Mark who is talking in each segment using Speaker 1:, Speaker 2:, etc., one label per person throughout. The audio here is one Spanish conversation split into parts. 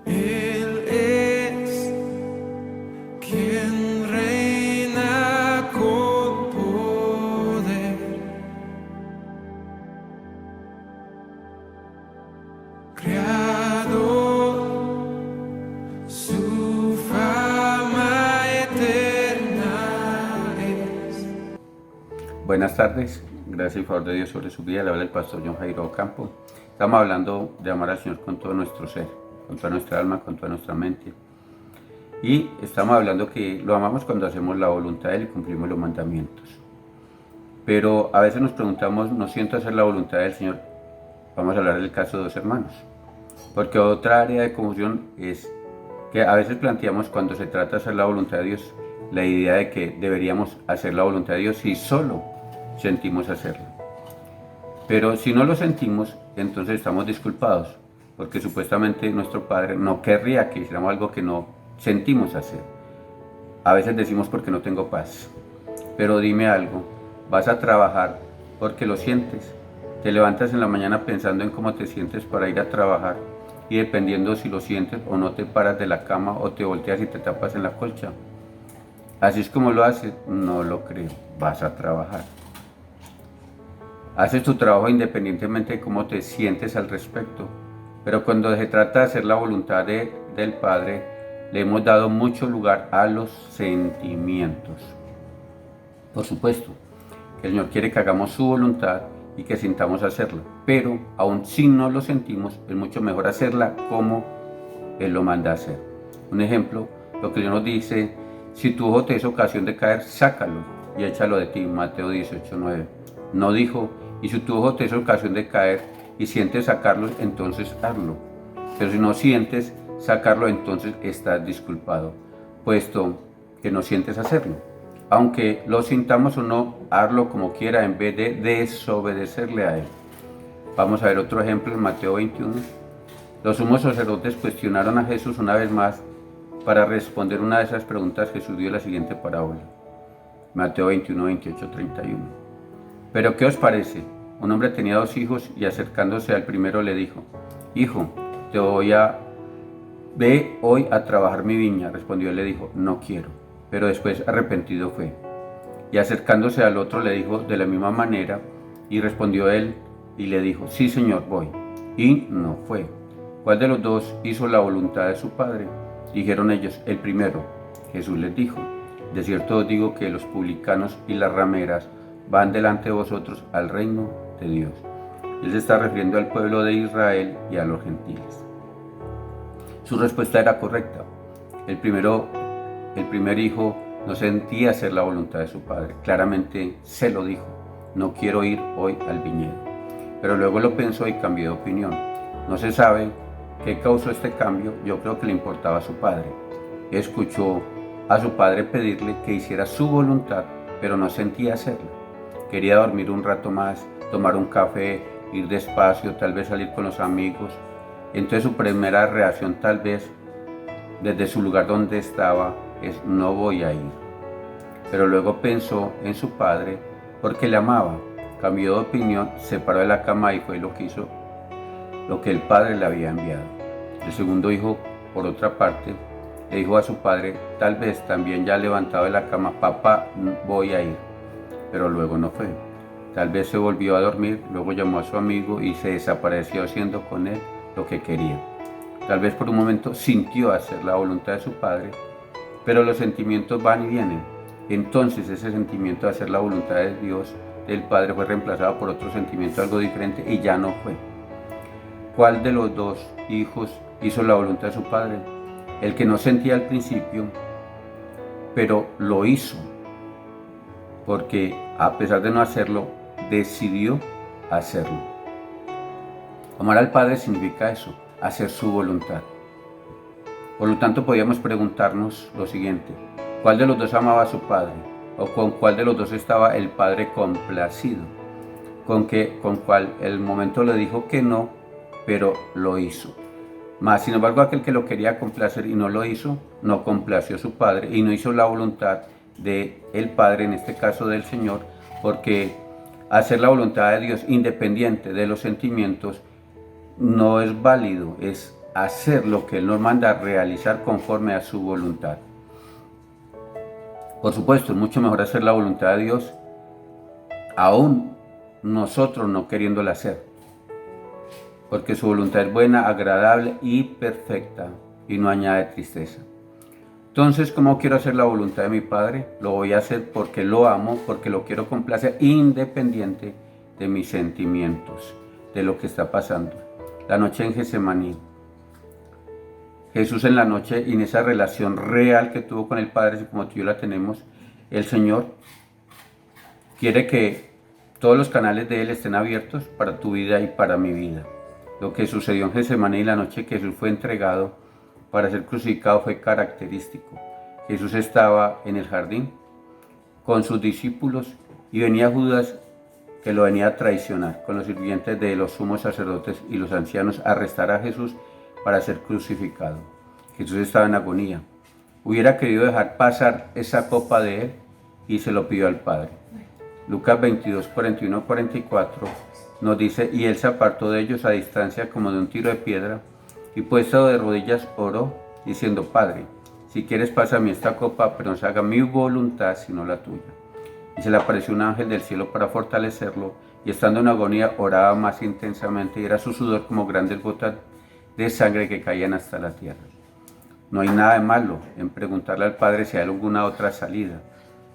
Speaker 1: Él es quien reina con poder, Creador, su fama eterna es.
Speaker 2: Buenas tardes, gracias y favor de Dios sobre su vida. Le habla el pastor John Jairo Ocampo. Estamos hablando de amar al Señor con todo nuestro ser, con toda nuestra alma, con toda nuestra mente. Y estamos hablando que lo amamos cuando hacemos la voluntad de Él y cumplimos los mandamientos. Pero a veces nos preguntamos, ¿no siento hacer la voluntad del Señor? Vamos a hablar del caso de dos hermanos. Porque otra área de confusión es que a veces planteamos cuando se trata de hacer la voluntad de Dios, la idea de que deberíamos hacer la voluntad de Dios si solo sentimos hacerlo. Pero si no lo sentimos, entonces estamos disculpados, porque supuestamente nuestro Padre no querría que hiciéramos algo que no sentimos hacer. A veces decimos porque no tengo paz. Pero dime algo, vas a trabajar porque lo sientes. Te levantas en la mañana pensando en cómo te sientes para ir a trabajar y dependiendo si lo sientes o no te paras de la cama o te volteas y te tapas en la colcha. Así es como lo haces, no lo creo, vas a trabajar. Haces tu trabajo independientemente de cómo te sientes al respecto. Pero cuando se trata de hacer la voluntad del Padre, le hemos dado mucho lugar a los sentimientos. Por supuesto, que el Señor quiere que hagamos su voluntad y que sintamos hacerla. Pero aun si no lo sentimos, es mucho mejor hacerla como Él lo manda a hacer. Un ejemplo, lo que el Señor nos dice, si tu ojo te es ocasión de caer, sácalo y échalo de ti. Mateo 18:9. No dijo, y si tu ojo te es ocasión de caer y sientes sacarlo, entonces hazlo. Pero si no sientes sacarlo, entonces estás disculpado, puesto que no sientes hacerlo. Aunque lo sintamos o no, hazlo como quiera en vez de desobedecerle a Él. Vamos a ver otro ejemplo en Mateo 21. Los sumos sacerdotes cuestionaron a Jesús una vez más. Para responder una de esas preguntas, Jesús dio la siguiente parábola. Mateo 21, 28, 31. ¿Pero qué os parece? Un hombre tenía 2 hijos y acercándose al primero le dijo, Hijo, ve hoy a trabajar mi viña. Respondió él, le dijo, no quiero. Pero después arrepentido fue. Y acercándose al otro le dijo de la misma manera, y respondió él y le dijo, sí Señor, voy. Y no fue. ¿Cuál de los dos hizo la voluntad de su padre? Dijeron ellos, el primero. Jesús les dijo, de cierto os digo que los publicanos y las rameras van delante de vosotros al reino de Dios. Él se está refiriendo al pueblo de Israel y a los gentiles. Su respuesta era correcta. El primer hijo no sentía hacer la voluntad de su padre. Claramente se lo dijo, no quiero ir hoy al viñedo. Pero luego lo pensó y cambió de opinión. No se sabe qué causó este cambio. Yo creo que le importaba a su padre. Escuchó a su padre pedirle que hiciera su voluntad, pero no sentía hacerla. Quería dormir un rato más, tomar un café, ir despacio, tal vez salir con los amigos. Entonces su primera reacción tal vez desde su lugar donde estaba es no voy a ir. Pero luego pensó en su padre porque le amaba. Cambió de opinión, se paró de la cama y fue lo que hizo lo que el padre le había enviado. El segundo hijo, por otra parte, le dijo a su padre, tal vez también ya levantado de la cama, papá, voy a ir. Pero luego no fue. Tal vez se volvió a dormir, luego llamó a su amigo y se desapareció haciendo con él lo que quería. Tal vez por un momento sintió hacer la voluntad de su padre, pero los sentimientos van y vienen. Entonces ese sentimiento de hacer la voluntad de Dios, del Padre, fue reemplazado por otro sentimiento algo diferente y ya no fue. ¿Cuál de los dos hijos hizo la voluntad de su padre? El que no sentía al principio, pero lo hizo, porque a pesar de no hacerlo, decidió hacerlo. Amar al Padre significa eso, hacer su voluntad. Por lo tanto, podríamos preguntarnos lo siguiente, ¿cuál de los dos amaba a su Padre? ¿O con cuál de los dos estaba el Padre complacido? ¿Con cuál el momento le dijo que no, pero lo hizo? Mas, sin embargo, aquel que lo quería complacer y no lo hizo, no complació a su Padre y no hizo la voluntad del Padre, en este caso del Señor, porque hacer la voluntad de Dios independiente de los sentimientos no es válido, es hacer lo que Él nos manda a realizar conforme a su voluntad. Por supuesto, es mucho mejor hacer la voluntad de Dios, aún nosotros no queriéndola hacer, porque su voluntad es buena, agradable y perfecta, y no añade tristeza. Entonces, ¿cómo quiero hacer la voluntad de mi Padre? Lo voy a hacer porque lo amo, porque lo quiero complacer, independiente de mis sentimientos, de lo que está pasando. La noche en Getsemaní, Jesús en la noche y en esa relación real que tuvo con el Padre, así como tú y yo la tenemos, el Señor quiere que todos los canales de Él estén abiertos para tu vida y para mi vida. Lo que sucedió en Getsemaní la noche que Jesús fue entregado para ser crucificado fue característico. Jesús estaba en el jardín con sus discípulos y venía Judas, que lo venía a traicionar, con los sirvientes de los sumos sacerdotes y los ancianos a arrestar a Jesús para ser crucificado. Jesús estaba en agonía. Hubiera querido dejar pasar esa copa de Él y se lo pidió al Padre. Lucas 22, 41, 44 nos dice: y Él se apartó de ellos a distancia como de un tiro de piedra, y puesto de rodillas oró, diciendo: Padre, si quieres pasa a mí esta copa, pero no se haga mi voluntad sino la tuya. Y se le apareció un ángel del cielo para fortalecerlo, y estando en agonía oraba más intensamente, y era su sudor como grandes gotas de sangre que caían hasta la tierra. No hay nada de malo en preguntarle al Padre si hay alguna otra salida.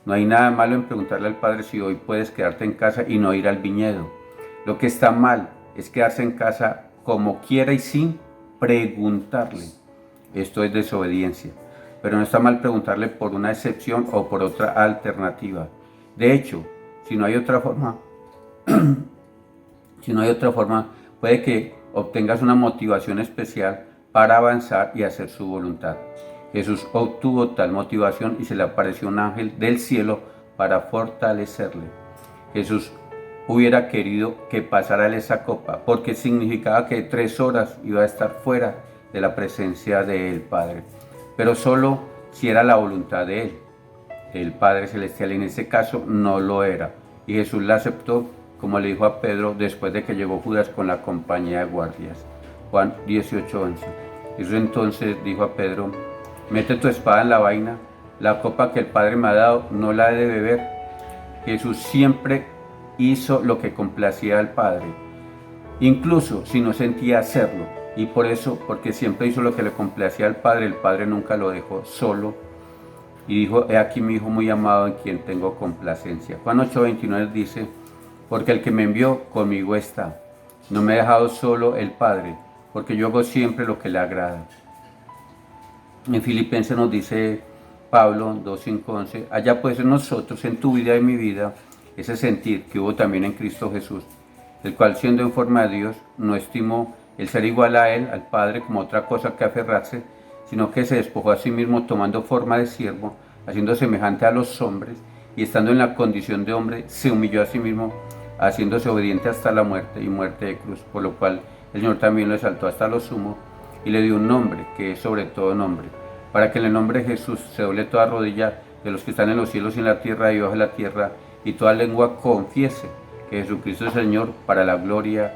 Speaker 2: No hay nada de malo en preguntarle al Padre si hoy puedes quedarte en casa y no ir al viñedo. Lo que está mal es quedarse en casa como quiera y sin preguntarle. Esto es desobediencia. Pero no está mal preguntarle por una excepción o por otra alternativa. De hecho, si no hay otra forma, puede que obtengas una motivación especial para avanzar y hacer su voluntad. Jesús obtuvo tal motivación y se le apareció un ángel del cielo para fortalecerle. Jesús hubiera querido que pasara esa copa, porque significaba que 3 horas iba a estar fuera de la presencia del Padre, pero solo si era la voluntad de Él. El Padre Celestial en ese caso no lo era, y Jesús la aceptó, como le dijo a Pedro después de que llegó Judas con la compañía de guardias. Juan 18:11. Jesús entonces dijo a Pedro: mete tu espada en la vaina, la copa que el Padre me ha dado no la he de beber. Jesús siempre hizo lo que complacía al Padre, incluso si no sentía hacerlo, y por eso, porque siempre hizo lo que le complacía al Padre, el Padre nunca lo dejó solo, y dijo: he aquí mi Hijo muy amado en quien tengo complacencia. Juan 8:29 dice: porque el que me envió conmigo está, no me ha dejado solo el Padre, porque yo hago siempre lo que le agrada. En Filipenses nos dice Pablo 2:5-11: allá pues en nosotros, en tu vida y en mi vida, ese sentir que hubo también en Cristo Jesús, el cual siendo en forma de Dios, no estimó el ser igual a Él, al Padre, como otra cosa que aferrarse, sino que se despojó a sí mismo tomando forma de siervo, haciendo semejante a los hombres, y estando en la condición de hombre, se humilló a sí mismo, haciéndose obediente hasta la muerte y muerte de cruz, por lo cual el Señor también lo exaltó hasta lo sumo y le dio un nombre que es sobre todo nombre, para que en el nombre de Jesús se doble toda rodilla de los que están en los cielos y en la tierra y debajo de la tierra, y toda lengua confiese que Jesucristo es Señor, para la gloria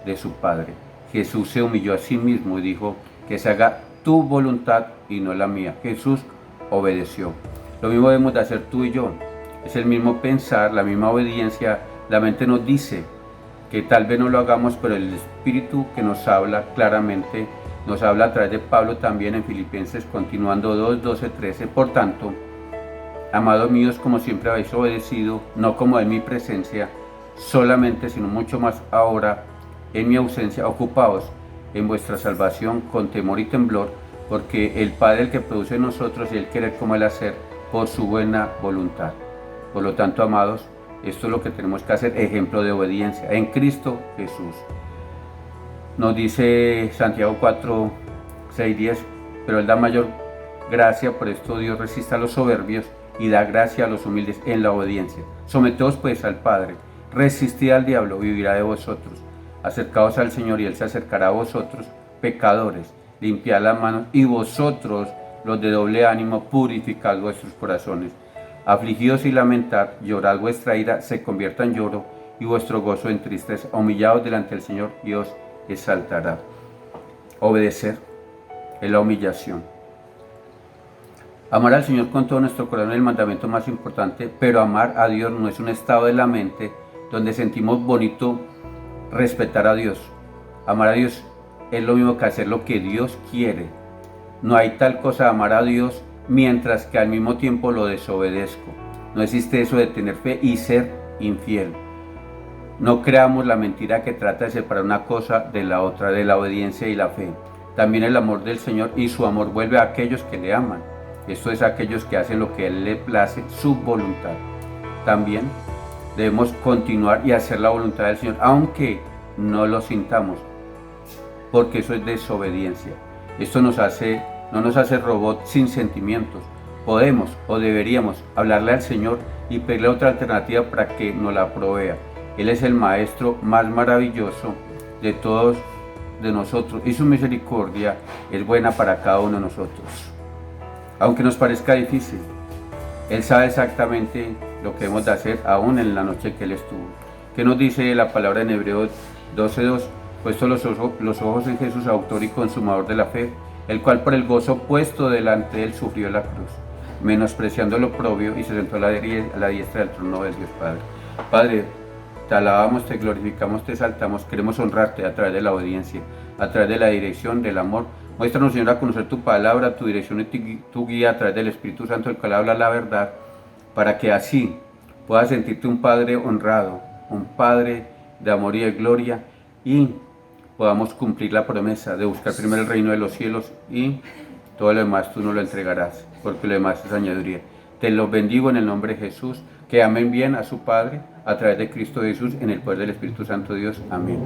Speaker 2: de su Padre. Jesús se humilló a sí mismo y dijo: que se haga tu voluntad y no la mía. Jesús obedeció. Lo mismo debemos de hacer tú y yo. Es el mismo pensar, la misma obediencia. La mente nos dice que tal vez no lo hagamos, pero el Espíritu que nos habla claramente, nos habla a través de Pablo también en Filipenses, continuando 2, 12, 13. Por tanto, amados míos, como siempre habéis obedecido, no como en mi presencia solamente, sino mucho más ahora en mi ausencia, ocupaos en vuestra salvación con temor y temblor, porque el Padre, el que produce en nosotros y el querer como el hacer, por su buena voluntad. Por lo tanto, amados, esto es lo que tenemos que hacer, ejemplo de obediencia en Cristo Jesús. Nos dice Santiago 4, 6, 10, pero Él da mayor gracia, por esto Dios resiste a los soberbios y da gracia a los humildes en la obediencia. Someteos pues al Padre, resistid al diablo, vivirá de vosotros. Acercaos al Señor y Él se acercará a vosotros. Pecadores, limpiad las manos, y vosotros, los de doble ánimo, purificad vuestros corazones. Afligidos y lamentad, llorad, vuestra ira se convierta en lloro y vuestro gozo en tristeza. Humillados delante del Señor, Dios exaltará. Obedecer. es la humillación. Amar al Señor con todo nuestro corazón es el mandamiento más importante, pero amar a Dios no es un estado de la mente donde sentimos bonito respetar a Dios. Amar a Dios es lo mismo que hacer lo que Dios quiere. No hay tal cosa de amar a Dios mientras que al mismo tiempo lo desobedezco. No existe eso de tener fe y ser infiel. No creamos la mentira que trata de separar una cosa de la otra, de la obediencia y la fe. También el amor del Señor y su amor vuelve a aquellos que le aman. Esto es aquellos que hacen lo que a Él le place, su voluntad. También debemos continuar y hacer la voluntad del Señor, aunque no lo sintamos, porque eso es desobediencia. Esto no nos hace robots sin sentimientos. Podemos o deberíamos hablarle al Señor y pedirle otra alternativa para que nos la provea. Él es el Maestro más maravilloso de todos de nosotros y su misericordia es buena para cada uno de nosotros. Aunque nos parezca difícil, Él sabe exactamente lo que hemos de hacer aún en la noche que Él estuvo. ¿Qué nos dice la palabra en Hebreos 12:2? Puesto los ojos en Jesús, autor y consumador de la fe, el cual por el gozo puesto delante de Él sufrió la cruz, menospreciando lo oprobio y se sentó a la diestra del trono del Dios Padre. Padre, te alabamos, te glorificamos, te exaltamos, queremos honrarte a través de la obediencia, a través de la dirección, del amor. Muéstranos, Señor, a conocer tu palabra, tu dirección y tu guía a través del Espíritu Santo, el cual habla la verdad, para que así puedas sentirte un Padre honrado, un Padre de amor y de gloria, y podamos cumplir la promesa de buscar primero el reino de los cielos y todo lo demás tú nos lo entregarás, porque lo demás es añadiduría. Te los bendigo en el nombre de Jesús, que amen bien a su Padre a través de Cristo Jesús en el poder del Espíritu Santo de Dios. Amén.